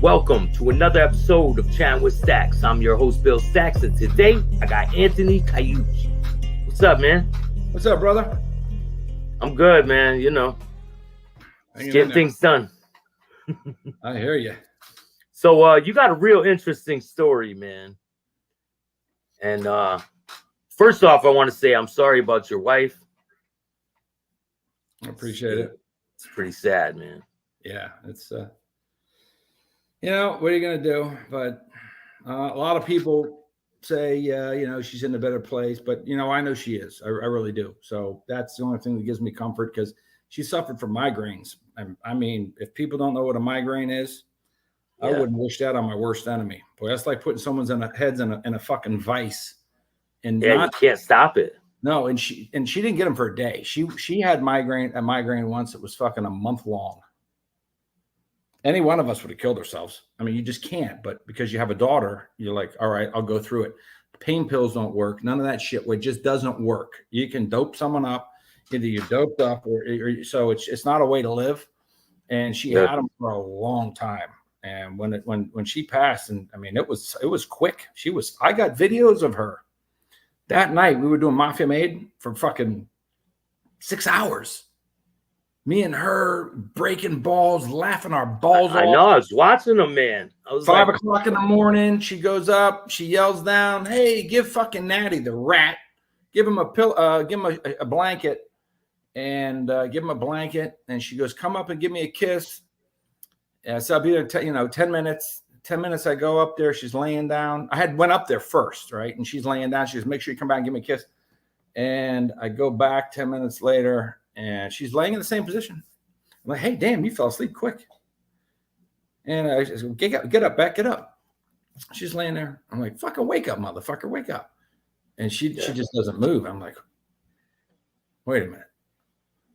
Welcome to another episode of Chattin with Staxx. I'm your host, Bill Staxx, and today I got Anthony Cayucci. What's up, man? What's up, brother? I'm good, man. You know, getting things done. I hear you. So you got a real interesting story, man. And first off, I want to say I'm sorry about your wife. I appreciate it. It's pretty sad, man. Yeah, it's you know, what are you gonna do? But a lot of people say, you know, she's in a better place, but you know, I know she is. I really do. So that's the only thing that gives me comfort, because she suffered from migraines. I mean, if people don't know what a migraine is, yeah. I wouldn't wish that on my worst enemy. Boy, that's like putting someone's heads in a fucking vice. And yeah, you can't stop it. No, and she didn't get them for a day. She had a migraine once. It was fucking a month long. Any one of us would have killed ourselves. I mean, you just can't. But because you have a daughter, you're like, all right, I'll go through it. Pain pills don't work. None of that shit. It just doesn't work. You can dope someone up. Either you're doped up or so it's not a way to live. And she had them for a long time. And when she passed, and I mean, it was quick. I got videos of her. That night, we were doing Mafia Made for fucking 6 hours. Me and her breaking balls, laughing our balls off. I know. I was watching them, man. I was 5 o'clock in the morning. She goes up. She yells down, "Hey, give fucking Natty, the rat, give him a pill. Give him a blanket, and give him a blanket." And she goes, "Come up and give me a kiss." So I'll be there. 10 minutes. 10 minutes, I go up there. She's laying down. I went up there first, right? And she's laying down. She goes, "Make sure you come back and give me a kiss." And I go back 10 minutes later, and she's laying in the same position. I'm like, "Hey, damn, you fell asleep quick." And I just go, get up, back, get up. She's laying there. I'm like, "Fucking wake up, motherfucker, wake up." And she just doesn't move. I'm like, "Wait a minute."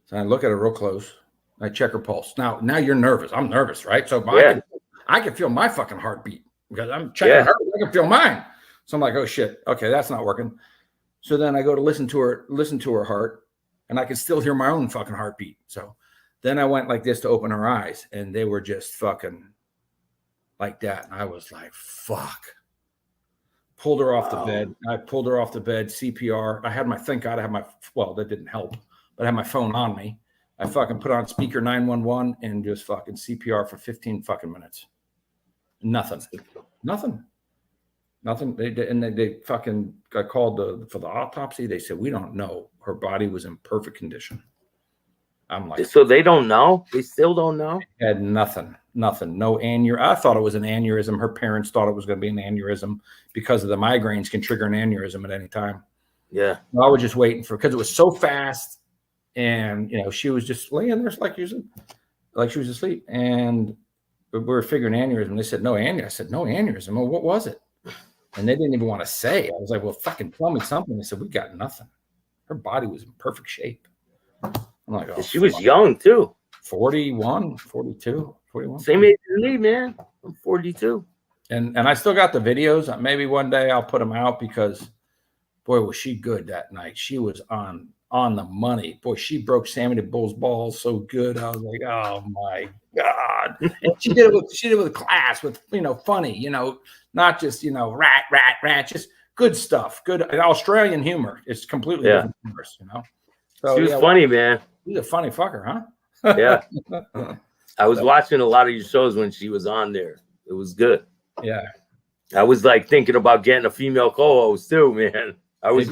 So I look at her real close. I check her pulse. Now you're nervous. I'm nervous, right? So I can feel my fucking heartbeat because I'm checking her. I can feel mine. So I'm like, "Oh shit. Okay, that's not working." So then I go to listen to her heart, and I can still hear my own fucking heartbeat. So then I went like this to open her eyes, and they were just fucking like that. And I was like, fuck. Pulled her off the bed. I pulled her off the bed, CPR. Thank God I had that didn't help, but I had my phone on me. I fucking put on speaker 911 and just fucking CPR for 15 fucking minutes. Nothing. They fucking got called for the autopsy. They said, "We don't know. Her body was in perfect condition." I'm like, so they don't know? They still don't know? Had nothing. No aneurysm. I thought it was an aneurysm. Her parents thought it was going to be an aneurysm because of the migraines can trigger an aneurysm at any time. Yeah. I was just waiting because it was so fast. And, you know, she was just laying there like she was asleep. And we were figuring aneurysm. They said, "No aneurysm." I said, "No aneurysm." Well, what was it? And they didn't even want to say. I was like, "Well, fucking tell me something." They said, "We got nothing." Her body was in perfect shape. I'm like, "Oh." She was young, too. 41, 42, 41. Same age as me, man. I'm 42. And I still got the videos. Maybe one day I'll put them out because, boy, was she good that night. She was on the money. Boy, she broke Sammy the Bull's balls so good. I was like, "Oh my God." And she did it with class, with, you know, funny, you know, not just, you know, rat, just good stuff. Good Australian humor. It's completely different humor, you know. So she was funny, man. She's a funny fucker, huh? Yeah. I was watching a lot of your shows when she was on there. It was good. Yeah. I was like thinking about getting a female co-host too, man. I was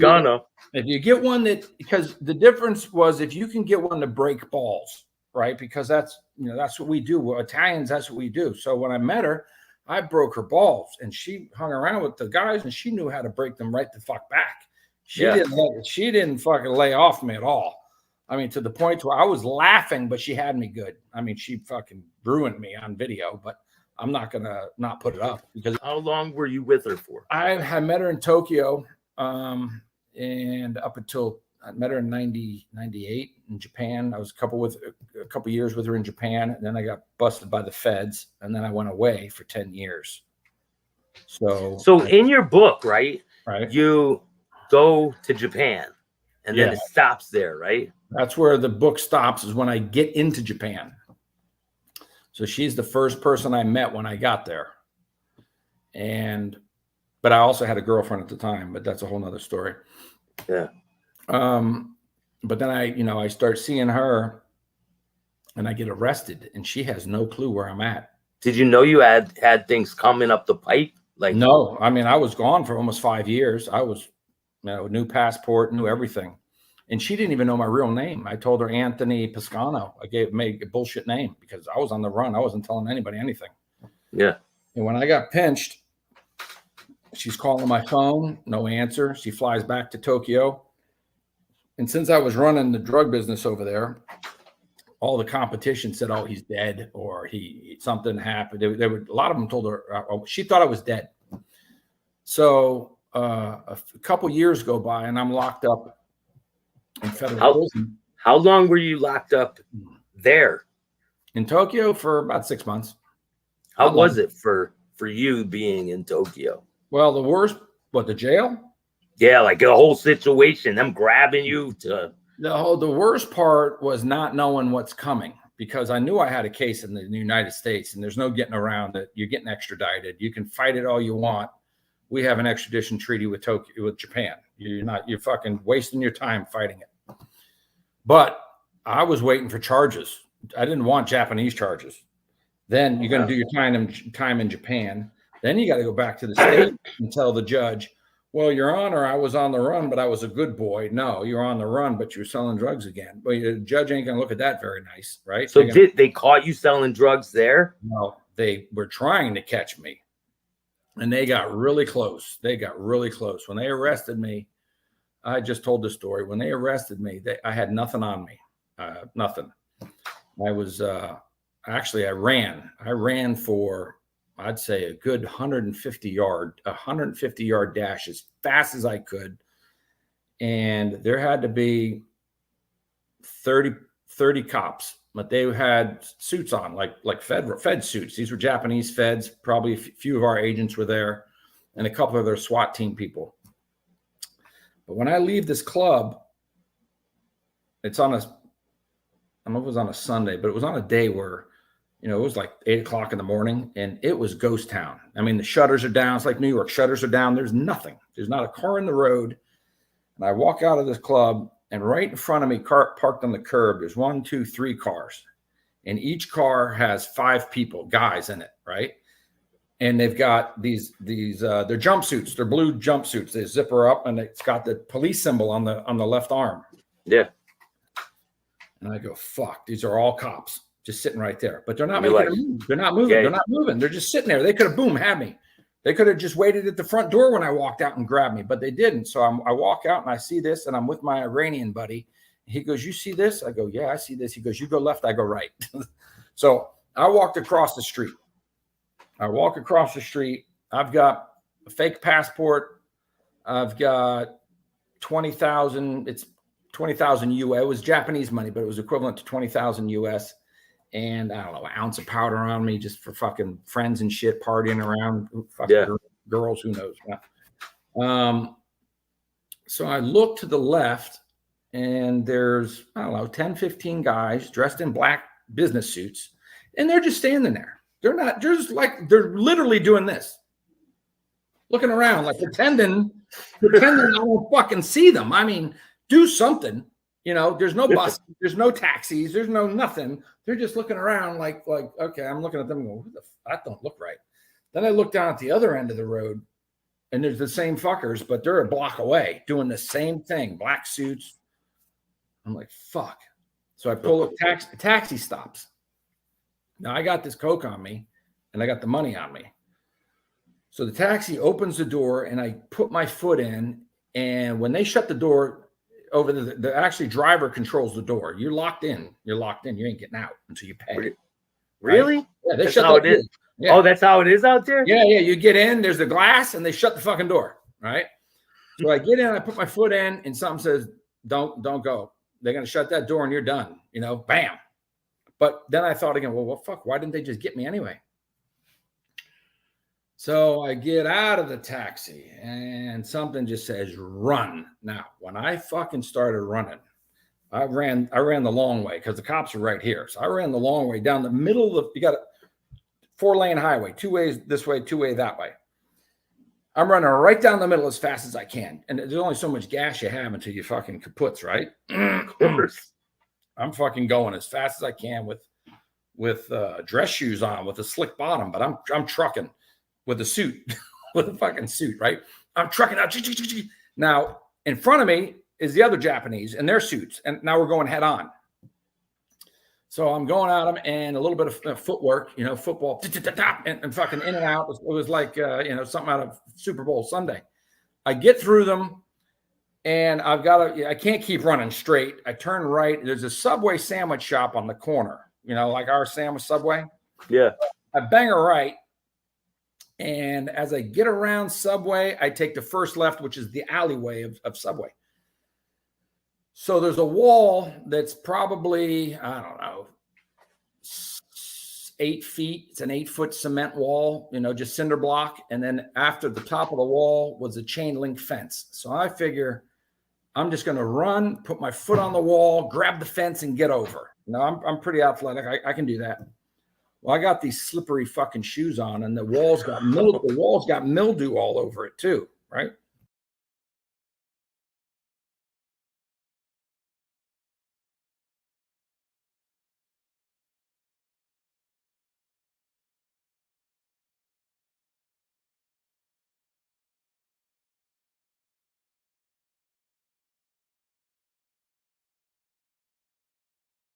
If you get one because the difference was if you can get one to break balls, right? Because that's what we do. We're Italians, that's what we do. So when I met her, I broke her balls, and she hung around with the guys, and she knew how to break them right the fuck back. She didn't fucking lay off me at all. I mean, to the point where I was laughing, but she had me good. I mean, she fucking ruined me on video, but I'm not gonna not put it up because. How long were you with her for? I met her in Tokyo. And up until I met her in 98 in Japan. I was a couple years with her in Japan, and then I got busted by the feds, and then I went away for 10 years. So in your book, right? You go to Japan, and then it stops there, right? That's where the book stops, is when I get into Japan. So she's the first person I met when I got there. But I also had a girlfriend at the time, but that's a whole nother story. Yeah. But then I start seeing her and I get arrested and she has no clue where I'm at. Did you know you had things coming up the pipe? Like, no, I mean, I was gone for almost 5 years. I was, new passport, knew everything. And she didn't even know my real name. I told her Anthony Piscano. I made a bullshit name because I was on the run. I wasn't telling anybody anything. Yeah. And when I got pinched, she's calling my phone, no answer. She flies back to Tokyo. And since I was running the drug business over there, all the competition said, "Oh, he's dead," or something happened. A lot of them told her she thought I was dead. So a couple years go by, and I'm locked up in federal prison. How long were you locked up there? In Tokyo for about 6 months. How was it for you being in Tokyo? Well, the worst, the jail? Yeah, like the whole situation, them grabbing you to. The worst part was not knowing what's coming, because I knew I had a case in the United States and there's no getting around it. You're getting extradited. You can fight it all you want. We have an extradition treaty with Japan. You're fucking wasting your time fighting it. But I was waiting for charges. I didn't want Japanese charges. Then you're going to do your time in Japan. Then you got to go back to the state and tell the judge, "Well, Your Honor, I was on the run, but I was a good boy." No, you're on the run, but you're selling drugs again. Well, the judge ain't going to look at that very nice, right? So they caught you selling drugs there? No, they were trying to catch me. And they got really close. When they arrested me, I just told the story. When they arrested me, I had nothing on me. Nothing. I was actually I ran for, I'd say, a good 150 yard dash as fast as I could. And there had to be 30 cops, but they had suits on, like Fed suits. These were Japanese feds. Probably a few of our agents were there and a couple of their SWAT team people. But when I leave this club, it was on a Sunday, but it was on a day where, it was like 8 o'clock in the morning and it was ghost town. I mean, the shutters are down. It's like New York. Shutters are down. There's nothing. There's not a car in the road. And I walk out of this club and right in front of me, parked on the curb, there's 1, 2, 3 cars. And each car has 5 people, guys in it, right? And they've got they're jumpsuits. They're blue jumpsuits. They zipper up and it's got the police symbol on the left arm. Yeah. And I go, fuck, these are all cops just sitting right there. But they're not making a move. They're not moving. Yeah. They're not moving. They're just sitting there. They could have, had me. They could have just waited at the front door when I walked out and grabbed me, but they didn't. So I walk out and I see this and I'm with my Iranian buddy. He goes, "You see this?" I go, "Yeah, I see this." He goes, "You go left, I go right." So I walked across the street. I've got a fake passport. I've got 20,000. It's 20,000 US. It was Japanese money, but it was equivalent to 20,000 US. And I don't know, an ounce of powder on me just for fucking friends and shit, partying around, fucking girls, who knows. So I look to the left and there's, 10, 15 guys dressed in black business suits. And they're just standing there. They're they're literally doing this. Looking around, like pretending I don't fucking see them. I mean, do something. There's no bus, there's no taxis, there's no nothing. They're just looking around like, okay, I'm looking at them and going, that don't look right. Then I look down at the other end of the road and there's the same fuckers, but they're a block away doing the same thing, black suits. I'm like, fuck. So I pull up, taxi stops. Now I got this coke on me and I got the money on me. So the taxi opens the door and I put my foot in, and when they shut the door, over the actually driver controls the door. You're locked in. You ain't getting out until you pay. Really? Right? Yeah, that's how it is. Yeah. Oh, that's how it is out there? Yeah. You get in, there's the glass, and they shut the fucking door. Right? So I get in, I put my foot in, and something says, don't go. They're gonna shut that door and you're done. Bam. But then I thought again, well, fuck, why didn't they just get me anyway? So I get out of the taxi and something just says run. Now, when I fucking started running, I ran the long way because the cops are right here. So I ran the long way down the middle of you got a 4-lane highway, 2 ways this way, 2 way that way. I'm running right down the middle as fast as I can. And there's only so much gas you have until you fucking kaputs, right? Of course. I'm fucking going as fast as I can with dress shoes on, with a slick bottom, but I'm trucking with a suit, with a fucking suit, right? I'm trucking out. Now, in front of me is the other Japanese in their suits, and now we're going head on. So I'm going at them, and a little bit of footwork, football, and fucking in and out. It was like, something out of Super Bowl Sunday. I get through them, and I can't keep running straight. I turn right. There's a Subway sandwich shop on the corner, like our sandwich Subway. Yeah. I bang a right. And as I get around Subway, I take the first left, which is the alleyway of Subway. So there's a wall that's probably, I don't know, 8 feet. It's an 8-foot cement wall, just cinder block. And then after the top of the wall was a chain link fence. So I figure I'm just going to run, put my foot on the wall, grab the fence and get over. I'm pretty athletic. I can do that. Well, I got these slippery fucking shoes on, and the walls got mildew all over it too, right?